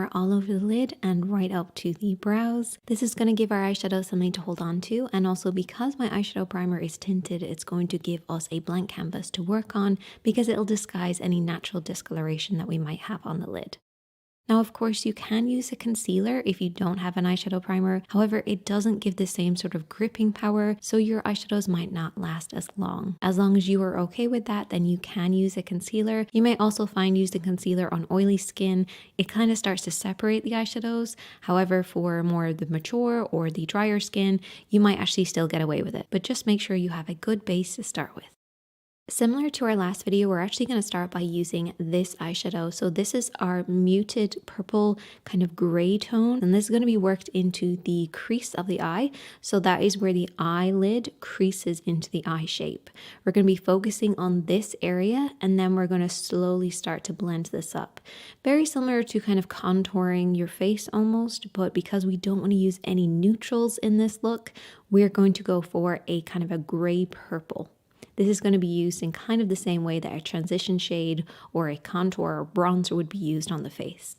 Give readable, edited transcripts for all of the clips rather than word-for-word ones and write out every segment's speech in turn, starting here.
more all over the lid and right up to the brows. This is going to give our eyeshadow something to hold on to, and also because my eyeshadow primer is tinted, it's going to give us a blank canvas to work on because it'll disguise any natural discoloration that we might have on the lid. Now, of course, you can use a concealer if you don't have an eyeshadow primer. However, it doesn't give the same sort of gripping power, so your eyeshadows might not last as long. As long as you are okay with that, then you can use a concealer. You may also find using concealer on oily skin, it kind of starts to separate the eyeshadows. However, for more of the mature or the drier skin, you might actually still get away with it. But just make sure you have a good base to start with. Similar to our last video, we're actually going to start by using this eyeshadow. So this is our muted purple kind of gray tone, and this is going to be worked into the crease of the eye. So that is where the eyelid creases into the eye shape. We're going to be focusing on this area, and then we're going to slowly start to blend this up. Very similar to kind of contouring your face almost, but because we don't want to use any neutrals in this look, we're going to go for a kind of a gray purple. This is going to be used in kind of the same way that a transition shade or a contour or bronzer would be used on the face.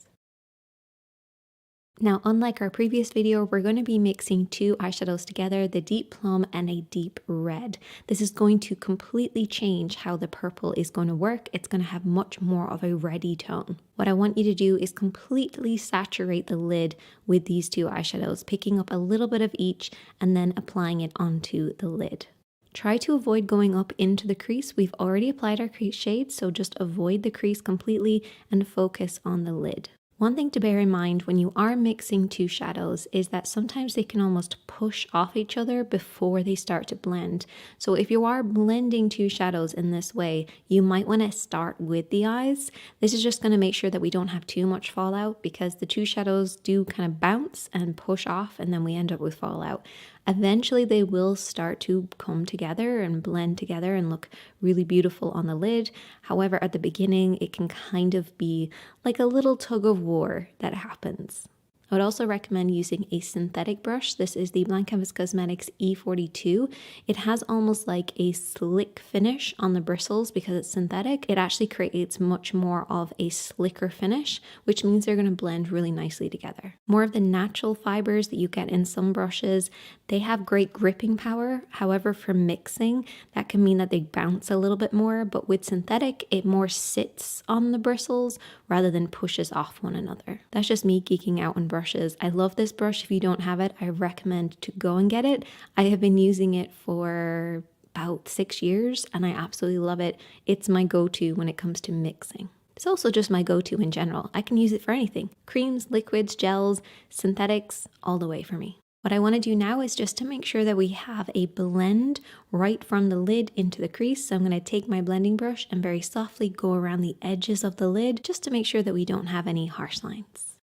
Now, unlike our previous video, we're going to be mixing two eyeshadows together, the deep plum and a deep red. This is going to completely change how the purple is going to work. It's going to have much more of a reddy tone. What I want you to do is completely saturate the lid with these two eyeshadows, picking up a little bit of each and then applying it onto the lid. Try to avoid going up into the crease. We've already applied our crease shade, so just avoid the crease completely and focus on the lid. One thing to bear in mind when you are mixing two shadows is that sometimes they can almost push off each other before they start to blend. So if you are blending two shadows in this way, you might want to start with the eyes. This is just going to make sure that we don't have too much fallout because the two shadows do kind of bounce and push off, and then we end up with fallout. Eventually they will start to come together and blend together and look really beautiful on the lid. However, at the beginning, it can kind of be like a little tug of war that happens. I would also recommend using a synthetic brush. This is the Blank Canvas Cosmetics E42. It has almost like a slick finish on the bristles because it's synthetic. It actually creates much more of a slicker finish, which means they're going to blend really nicely together. More of the natural fibers that you get in some brushes, they have great gripping power. However, for mixing, that can mean that they bounce a little bit more, but with synthetic, it more sits on the bristles rather than pushes off one another. That's just me geeking out on brushes. I love this brush. If you don't have it, I recommend to go and get it. I have been using it for about 6 years and I absolutely love it. It's my go-to when it comes to mixing. It's also just my go-to in general. I can use it for anything. Creams, liquids, gels, synthetics, all the way for me. What I want to do now is just to make sure that we have a blend right from the lid into the crease. So I'm going to take my blending brush and very softly go around the edges of the lid just to make sure that we don't have any harsh lines.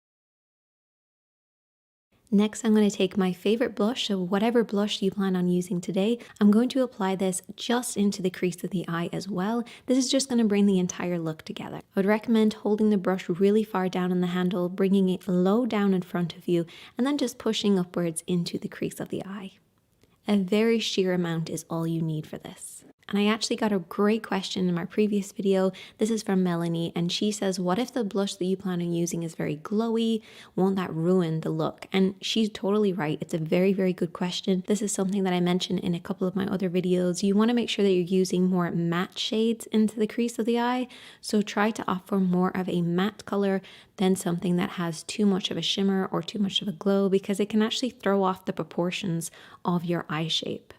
Next, I'm going to take my favorite blush, so whatever blush you plan on using today, I'm going to apply this just into the crease of the eye as well. This is just going to bring the entire look together. I would recommend holding the brush really far down on the handle, bringing it low down in front of you, and then just pushing upwards into the crease of the eye. A very sheer amount is all you need for this. And I actually got a great question in my previous video. This is from Melanie, and she says, what if the blush that you plan on using is very glowy? Won't that ruin the look? And she's totally right. It's a very, very good question. This is something that I mentioned in a couple of my other videos. You want to make sure that you're using more matte shades into the crease of the eye. So try to offer more of a matte color than something that has too much of a shimmer or too much of a glow, because it can actually throw off the proportions of your eye shape.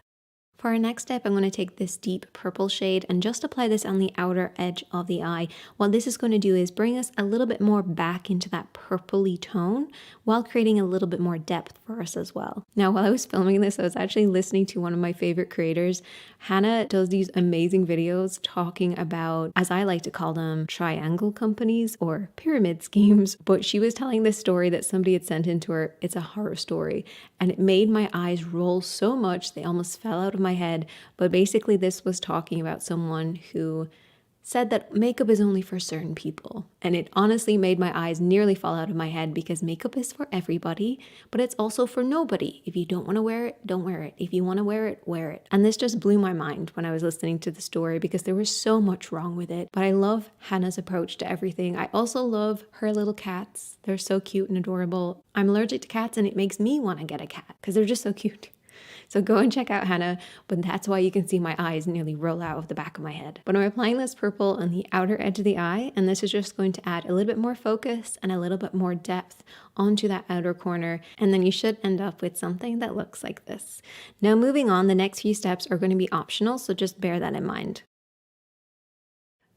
For our next step, I'm going to take this deep purple shade and just apply this on the outer edge of the eye. What this is going to do is bring us a little bit more back into that purpley tone while creating a little bit more depth for us as well. Now, while I was filming this, I was actually listening to one of my favorite creators. Hannah does these amazing videos talking about, as I like to call them, triangle companies or pyramid schemes. But she was telling this story that somebody had sent into her. It's a horror story. And it made my eyes roll so much they almost fell out of my head. But basically this was talking about someone who said that makeup is only for certain people. And it honestly made my eyes nearly fall out of my head because makeup is for everybody, but it's also for nobody. If you don't want to wear it, don't wear it. If you want to wear it, wear it. And this just blew my mind when I was listening to the story because there was so much wrong with it. But I love Hannah's approach to everything. I also love her little cats. They're so cute and adorable. I'm allergic to cats and it makes me want to get a cat because they're just so cute. So go and check out Hannah, but that's why you can see my eyes nearly roll out of the back of my head. But I'm applying this purple on the outer edge of the eye, and this is just going to add a little bit more focus and a little bit more depth onto that outer corner, and then you should end up with something that looks like this. Now moving on, the next few steps are going to be optional, so just bear that in mind.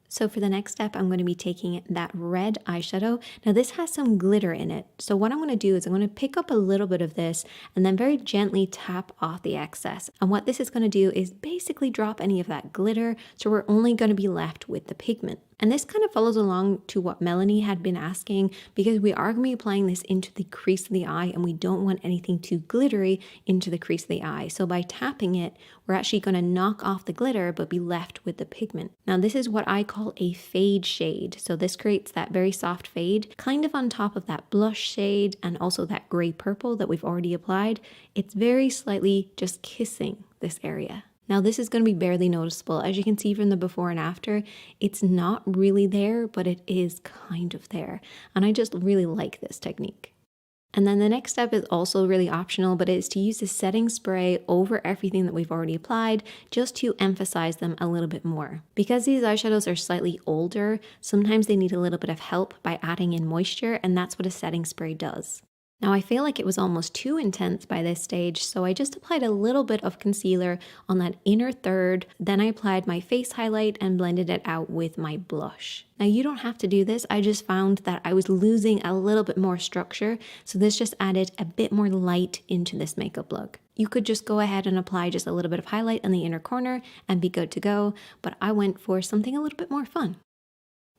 So for the next step, I'm going to be taking that red eyeshadow. Now this has some glitter in it. So what I'm going to do is I'm going to pick up a little bit of this and then very gently tap off the excess. And what this is going to do is basically drop any of that glitter. So we're only going to be left with the pigment. And this kind of follows along to what Melanie had been asking because we are going to be applying this into the crease of the eye and we don't want anything too glittery into the crease of the eye. So by tapping it, we're actually going to knock off the glitter but be left with the pigment. Now this is what I call a fade shade. So this creates that very soft fade kind of on top of that blush shade and also that gray purple that we've already applied. It's very slightly just kissing this area. Now this is going to be barely noticeable. As you can see from the before and after, it's not really there, but it is kind of there. And I just really like this technique. And then the next step is also really optional, but it's to use the setting spray over everything that we've already applied just to emphasize them a little bit more. Because these eyeshadows are slightly older, sometimes they need a little bit of help by adding in moisture, and that's what a setting spray does. Now I feel like it was almost too intense by this stage, so I just applied a little bit of concealer on that inner third, then I applied my face highlight and blended it out with my blush. Now you don't have to do this, I just found that I was losing a little bit more structure, so this just added a bit more light into this makeup look. You could just go ahead and apply just a little bit of highlight on the inner corner and be good to go, but I went for something a little bit more fun.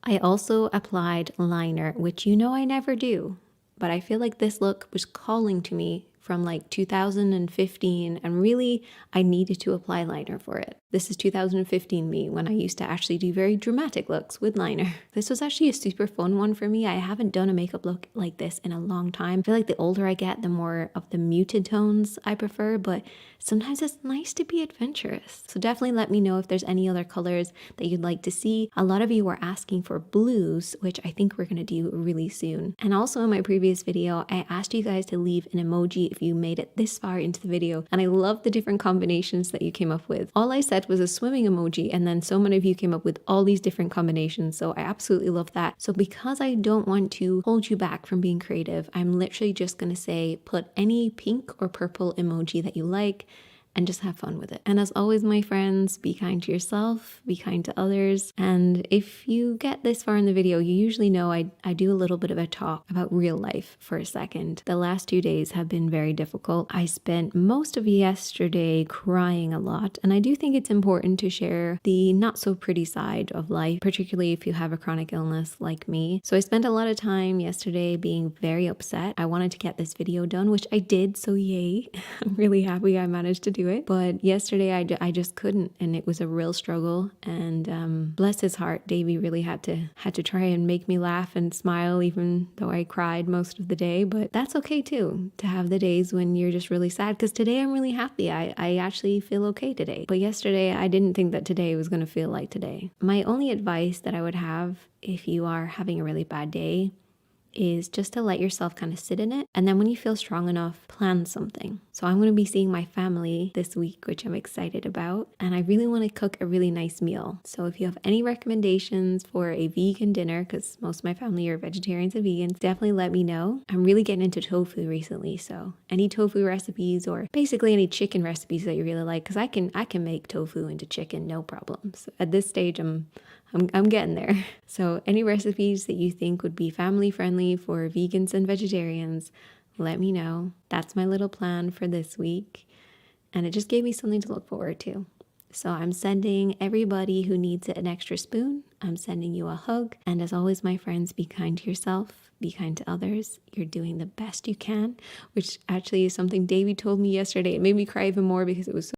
I also applied liner, which you know I never do. But I feel like this look was calling to me from like 2015 and really I needed to apply liner for it. This is 2015 me when I used to actually do very dramatic looks with liner. This was actually a super fun one for me. I haven't done a makeup look like this in a long time. I feel like the older I get, the more of the muted tones I prefer, but sometimes it's nice to be adventurous. So definitely let me know if there's any other colors that you'd like to see. A lot of you were asking for blues, which I think we're gonna do really soon. And also in my previous video, I asked you guys to leave an emoji if you made it this far into the video. And I love the different combinations that you came up with. All I said was a swimming emoji, and then so many of you came up with all these different combinations. So I absolutely love that. So because I don't want to hold you back from being creative, I'm literally just gonna say, put any pink or purple emoji that you like, and just have fun with it. And as always, my friends, be kind to yourself, be kind to others. And if you get this far in the video, you usually know I do a little bit of a talk about real life for a second. The last 2 days have been very difficult. I spent most of yesterday crying a lot, and I do think it's important to share the not so pretty side of life, particularly if you have a chronic illness like me. So I spent a lot of time yesterday being very upset. I wanted to get this video done, which I did, so yay. I'm really happy I managed to do it. But yesterday I just couldn't, and it was a real struggle. And bless his heart, Davey really had to try and make me laugh and smile, even though I cried most of the day. But that's okay too, to have the days when you're just really sad, because today I'm really happy. I actually feel okay today. But yesterday I didn't think that today was going to feel like today. My only advice that I would have if you are having a really bad day is just to let yourself kind of sit in it. And then when you feel strong enough, plan something. So I'm going to be seeing my family this week, which I'm excited about. And I really want to cook a really nice meal. So if you have any recommendations for a vegan dinner, because most of my family are vegetarians and vegans, definitely let me know. I'm really getting into tofu recently. So any tofu recipes or basically any chicken recipes that you really like, because I can make tofu into chicken, no problem. So at this stage, I'm getting there. So any recipes that you think would be family friendly for vegans and vegetarians, let me know. That's my little plan for this week. And it just gave me something to look forward to. So I'm sending everybody who needs an extra spoon, I'm sending you a hug. And as always, my friends, be kind to yourself, be kind to others. You're doing the best you can, which actually is something Davey told me yesterday. It made me cry even more because it was so